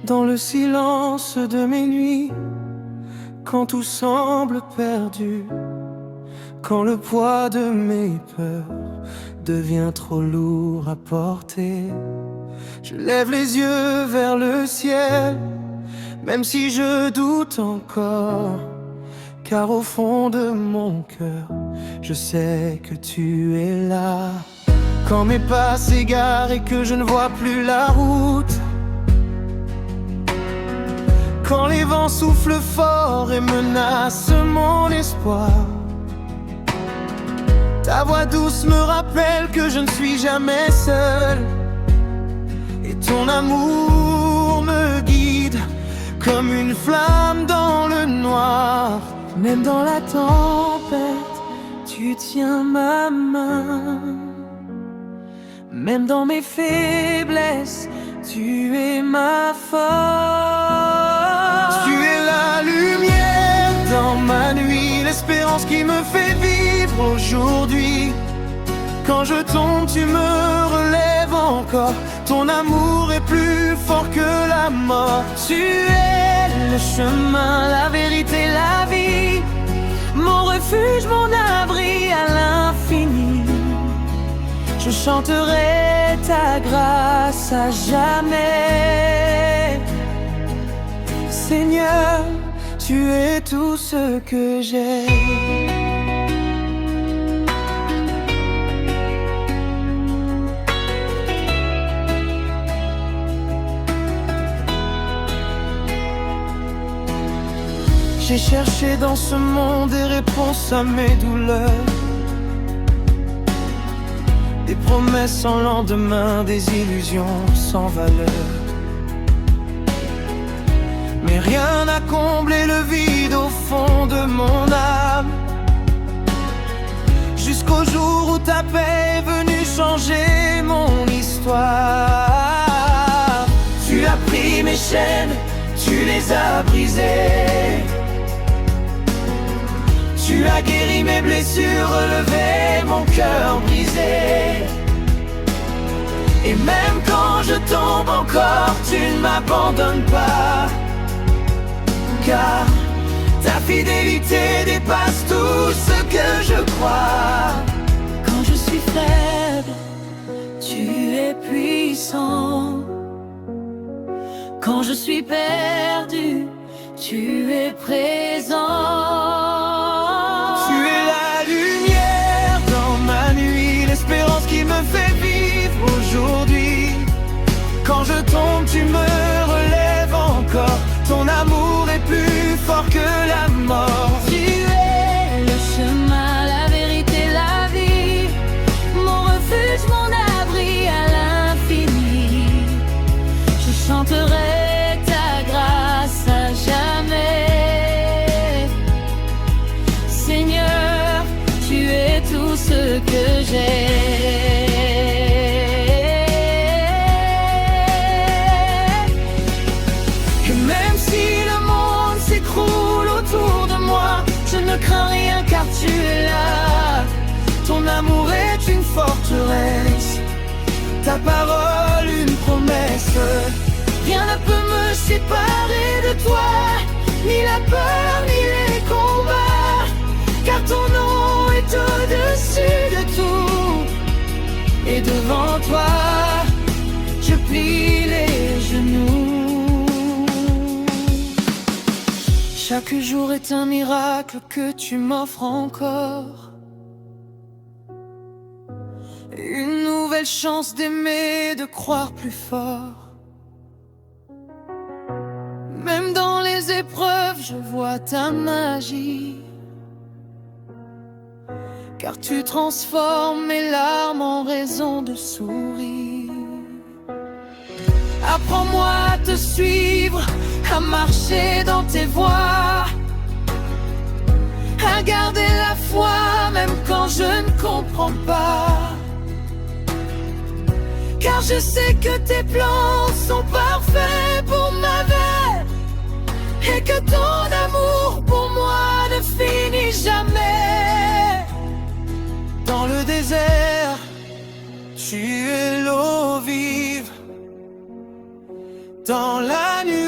Dans le silence de mes nuits, quand tout semble perdu, quand le poids de mes peurs devient trop lourd à porter, je lève les yeux vers le ciel, même si je doute encore, car au fond de mon cœur, je sais que tu es là. Quand mes pas s'égarent et que je ne vois plus la route, quand les vents soufflent fort et menacent mon espoir, ta voix douce me rappelle que je ne suis jamais seul, et ton amour me guide comme une flamme dans le noir. Même dans la tempête, tu tiens ma main. Même dans mes faiblesses, tu es ma force. Tu es la lumière dans ma nuit, l'espérance qui me fait vivre aujourd'hui. Quand je tombe, tu me relèves encore. Ton amour est plus fort que la mort. Tu es le chemin, la vérité, la vie, mon refuge, mon abri à l'infini. Je chanterai ta grâce à jamais. Seigneur, tu es tout ce que j'ai. J'ai cherché dans ce monde des réponses à mes douleurs, des promesses sans lendemain, des illusions sans valeur. Mais rien n'a comblé le vide au fond de mon âme, jusqu'au jour où ta paix est venue changer mon histoire. Tu as pris mes chaînes, tu les as brisées. Tu as guéri mes blessures, relevé mon cœur brisé. Et même quand je tombe encore, tu ne m'abandonnes pas, car ta fidélité dépasse tout ce que je crois. Quand je suis faible, tu es puissant. Quand je suis perdu, tu es présent. Quand je tombe, tu me relèves encore. Ton amour est plus fort que la mort. Tu es le chemin, la vérité, la vie, mon refuge, mon abri à l'infini. Je chanterai ta grâce à jamais. Seigneur, tu es tout ce que j'ai. Je ne crains rien car tu es là. Ton amour est une forteresse, ta parole une promesse. Rien ne peut me séparer de toi, ni la peur ni les combats, car ton nom est au-dessus de tout. Et devant toi, je plie les genoux. Chaque jour est un miracle que tu m'offres encore. Une nouvelle chance d'aimer, de croire plus fort. Même dans les épreuves, je vois ta magie, car tu transformes mes larmes en raison de sourire. Apprends-moi à te suivre, à marcher dans tes voies, à garder la foi même quand je ne comprends pas, car je sais que tes plans sont parfaits pour ma vie, et que ton amour pour moi ne finit jamais. Dans le désert, tu es l'eau vive. Dans la nuit,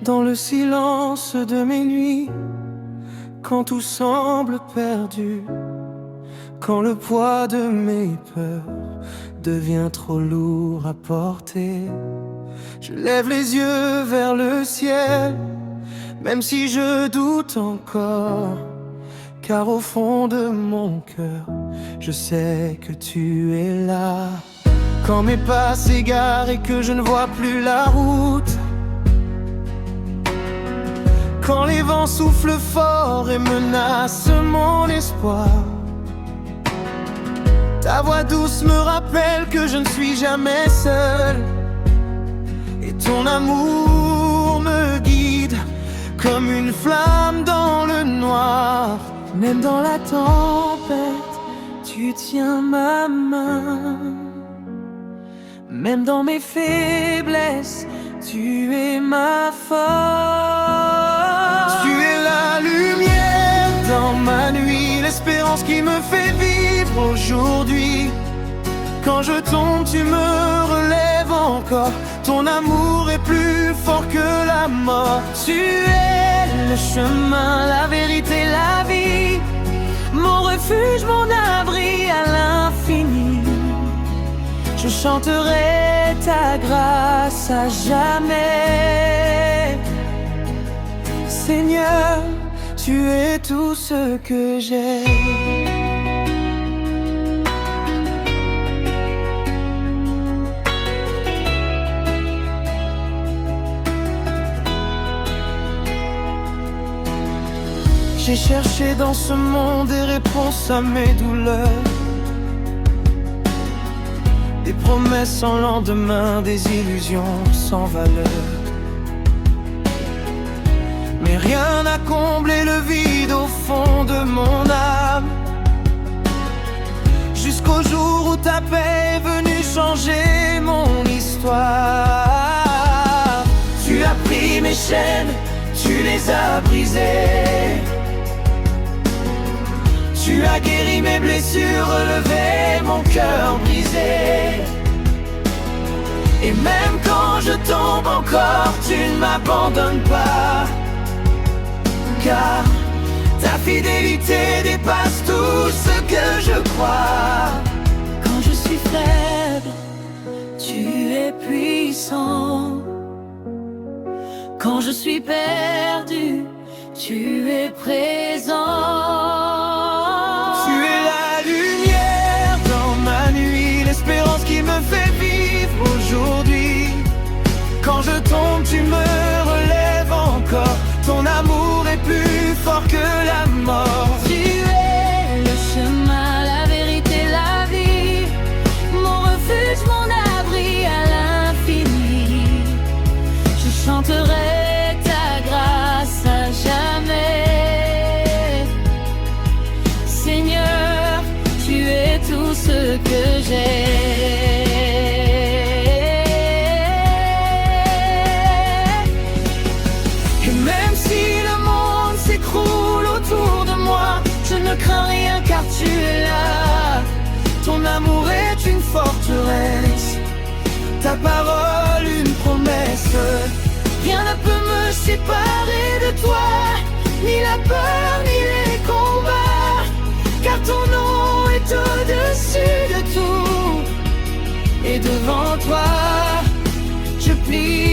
dans le silence de mes nuits, quand tout semble perdu, quand le poids de mes peurs devient trop lourd à porter. Je lève les yeux vers le ciel, même si je doute encore, car au fond de mon cœur, je sais que tu es là. Quand mes pas s'égarent et que je ne vois plus la route, quand les vents soufflent fort et menacent mon espoir, ta voix douce me rappelle que je ne suis jamais seul, et ton amour me guide comme une flamme dans le noir. Même dans la tempête, tu tiens ma main. Même dans mes faiblesses, tu es ma force. Tu es la lumière dans ma nuit, l'espérance qui me fait vivre aujourd'hui. Quand je tombe, tu me relèves encore. Ton amour est plus fort que la mort. Tu es le chemin, la vérité, la vie, mon refuge, mon abri à l'infini. Je chanterai ta grâce à jamais. Seigneur, tu es tout ce que j'ai. J'ai cherché dans ce monde des réponses à mes douleurs, des promesses sans lendemain, des illusions sans valeur. Mais rien n'a comblé le vide au fond de mon âme, jusqu'au jour où ta paix est venue changer mon histoire. Tu as pris mes chaînes, tu les as brisées. Tu as guéri mes blessures, relevé mon cœur brisé. Et même quand je tombe encore, tu ne m'abandonnes pas, car ta fidélité dépasse tout ce que je crois. Quand je suis faible, tu es puissant. Quand je suis perdu, tu es présent. Quand je tombe, tu me relèves encore. Ton amour est plus fort que la mort. Tu es le chemin, la vérité, la vie, mon refuge, mon abri à l'infini. Je chanterai ta grâce à jamais. Seigneur, tu es tout ce que j'ai. Je ne crains rien car tu es là. Ton amour est une forteresse, ta parole une promesse. Rien ne peut me séparer de toi, ni la peur ni les combats, car ton nom est au-dessus de tout. Et devant toi, je plie